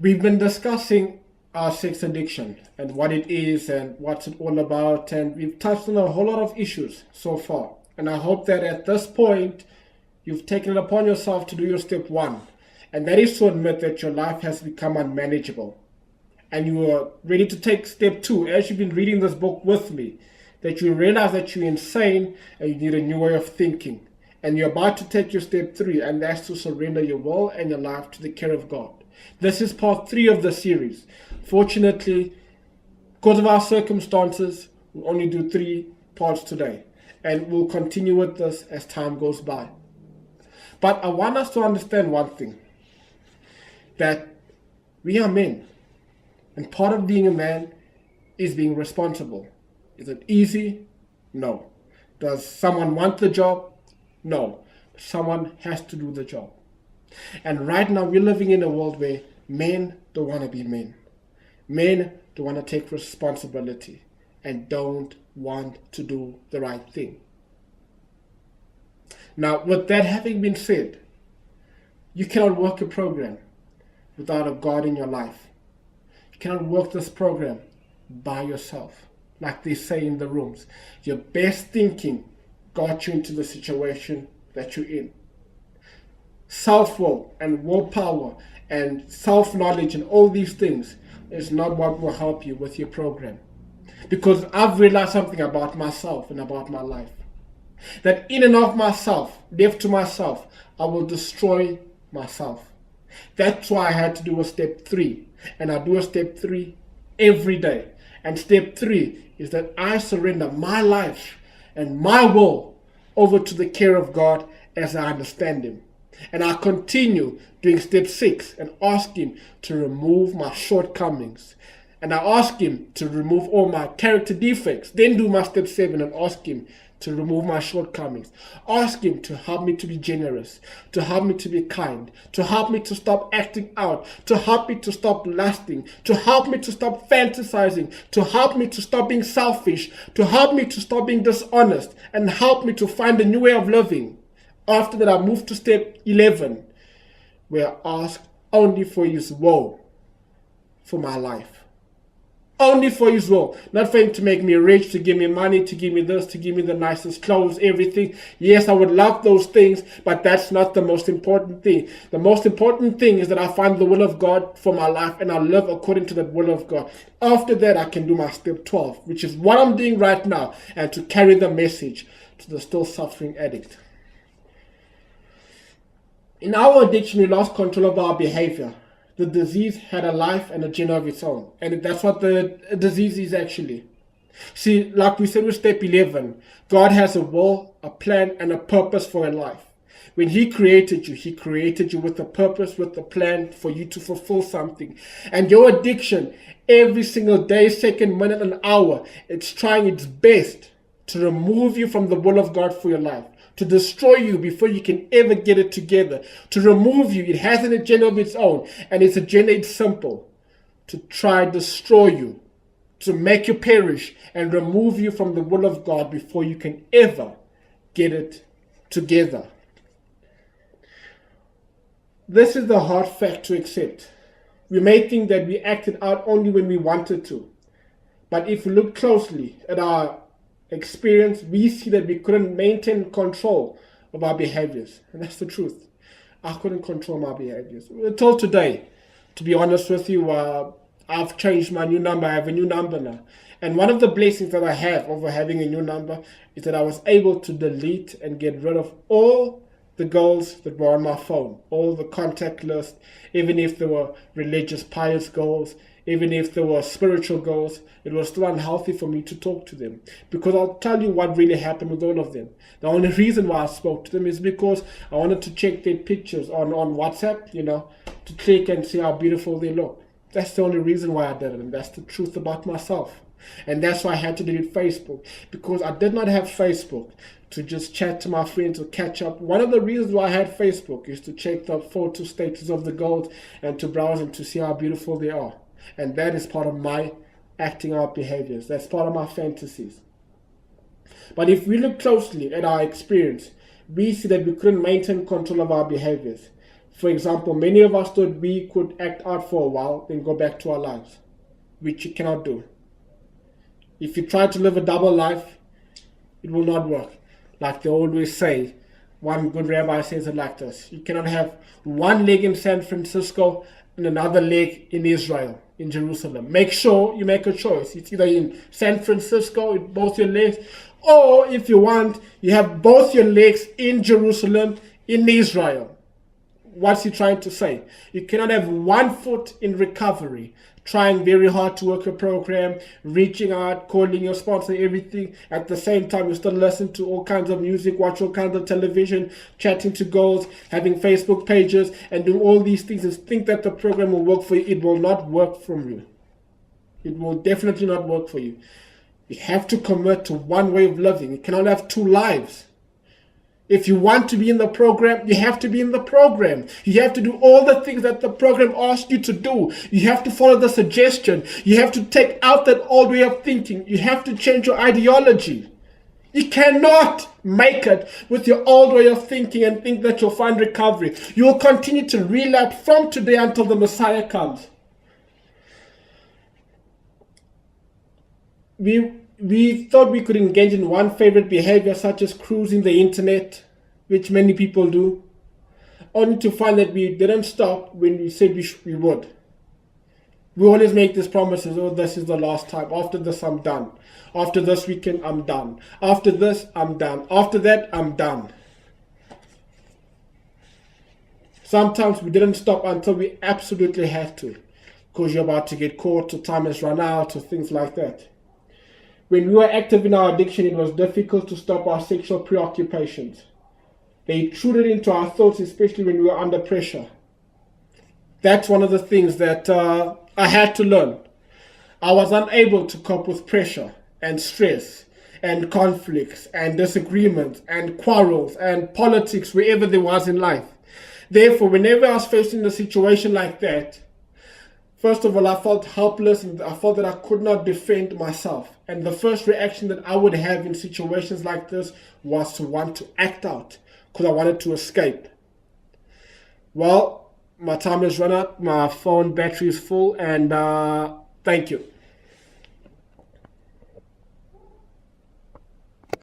We've been discussing our sex addiction and what it is and what's it all about, and we've touched on a whole lot of issues so far. And I hope that at this point, you've taken it upon yourself to do your step one, and that is to admit that your life has become unmanageable. And you are ready to take step two, as you've been reading this book with me, that you realize that you're insane and you need a new way of thinking. And you're about to take your step three, and that's to surrender your will and your life to the care of God. This is part 3 of the series. Fortunately, because of our circumstances, we'll only do 3 parts today. And we'll continue with this as time goes by. But I want us to understand one thing. That we are men. And part of being a man is being responsible. Is it easy? No. Does someone want the job? No. Someone has to do the job. And right now we're living in a world where men don't want to be men. Men don't want to take responsibility and don't want to do the right thing. Now, with that having been said, you cannot work a program without a God in your life. You cannot work this program by yourself. Like they say in the rooms, your best thinking got you into the situation that you're in. Self-will and willpower and self-knowledge and all these things is not what will help you with your program. Because I've realized something about myself and about my life. That in and of myself, left to myself, I will destroy myself. That's why I had to do a step 3. And I do a step 3 every day. And step 3 is that I surrender my life and my will over to the care of God as I understand Him. And I continue doing step 6 and ask Him to remove my shortcomings. And I ask Him to remove all my character defects. Then do my step 7 and ask Him to remove my shortcomings. Ask Him to help me to be generous, to help me to be kind, to help me to stop acting out, to help me to stop lusting, to help me to stop fantasizing, to help me to stop being selfish, to help me to stop being dishonest, and help me to find a new way of living. After that, I move to step 11, where I ask only for His will for my life. Only for His will. Not for Him to make me rich, to give me money, to give me this, to give me the nicest clothes, everything. Yes, I would love those things, but that's not the most important thing. The most important thing is that I find the will of God for my life and I live according to the will of God. After that, I can do my step 12, which is what I'm doing right now, and to carry the message to the still suffering addict. In our addiction, we lost control of our behavior. The disease had a life and agenda of its own. And that's what the disease is actually. See, like we said with step 11, God has a will, a plan, and a purpose for your life. When He created you with a purpose, with a plan for you to fulfill something. And your addiction, every single day, second, minute, and hour, it's trying its best to remove you from the will of God for your life. To destroy you before you can ever get it together. To remove you. It has an agenda of its own. And its agenda is simple. To try destroy you. To make you perish. And remove you from the will of God before you can ever get it together. This is the hard fact to accept. We may think that we acted out only when we wanted to. But if we look closely at our experience, we see that we couldn't maintain control of our behaviors. And that's the truth. I couldn't control my behaviors. Until today, to be honest with you, I've changed my new number. I have a new number now. And one of the blessings that I have over having a new number is that I was able to delete and get rid of all the goals that were on my phone. All the contact list, even if they were religious, pious goals, even if there were spiritual goals, it was still unhealthy for me to talk to them. Because I'll tell you what really happened with all of them. The only reason why I spoke to them is because I wanted to check their pictures on WhatsApp, to click and see how beautiful they look. That's the only reason why I did it, and that's the truth about myself. And that's why I had to delete Facebook, because I did not have Facebook to just chat to my friends or catch up. One of the reasons why I had Facebook is to check the photo status of the girls and to browse and to see how beautiful they are. And that is part of my acting out behaviors. That's part of my fantasies. But if we look closely at our experience, we see that we couldn't maintain control of our behaviors. For example, many of us thought we could act out for a while, then go back to our lives, which you cannot do. If you try to live a double life, it will not work. Like they always say, one good rabbi says it like this: you cannot have one leg in San Francisco and another leg in Israel, in Jerusalem. Make sure you make a choice. It's either in San Francisco with both your legs, or if you want, you have both your legs in Jerusalem, in Israel. What's he trying to say? You cannot have one foot in recovery, trying very hard to work a program, reaching out, calling your sponsor, everything. At the same time, you still listen to all kinds of music, watch all kinds of television, chatting to girls, having Facebook pages, and doing all these things and think that the program will work for you. It will not work for you. It will definitely not work for you. You have to commit to one way of living. You cannot have two lives. If you want to be in the program, you have to be in the program. You have to do all the things that the program asks you to do. You have to follow the suggestion. You have to take out that old way of thinking. You have to change your ideology. You cannot make it with your old way of thinking and think that you'll find recovery. You will continue to relapse from today until the Messiah comes. We thought we could engage in one favorite behavior, such as cruising the internet, which many people do, only to find that we didn't stop when we said we would. We always make these promises: oh, this is the last time. After this, I'm done. After this weekend, I'm done. After this, I'm done. After that, I'm done. Sometimes we didn't stop until we absolutely had to, because you're about to get caught, or time has run out, or things like that. When we were active in our addiction, it was difficult to stop our sexual preoccupations. They intruded into our thoughts, especially when we were under pressure. That's one of the things that I had to learn. I was unable to cope with pressure and stress and conflicts and disagreements and quarrels and politics wherever there was in life. Therefore, whenever I was facing a situation like that, first of all, I felt helpless and I felt that I could not defend myself. And the first reaction that I would have in situations like this was to want to act out, because I wanted to escape. Well, my time has run out, my phone battery is full, and thank you.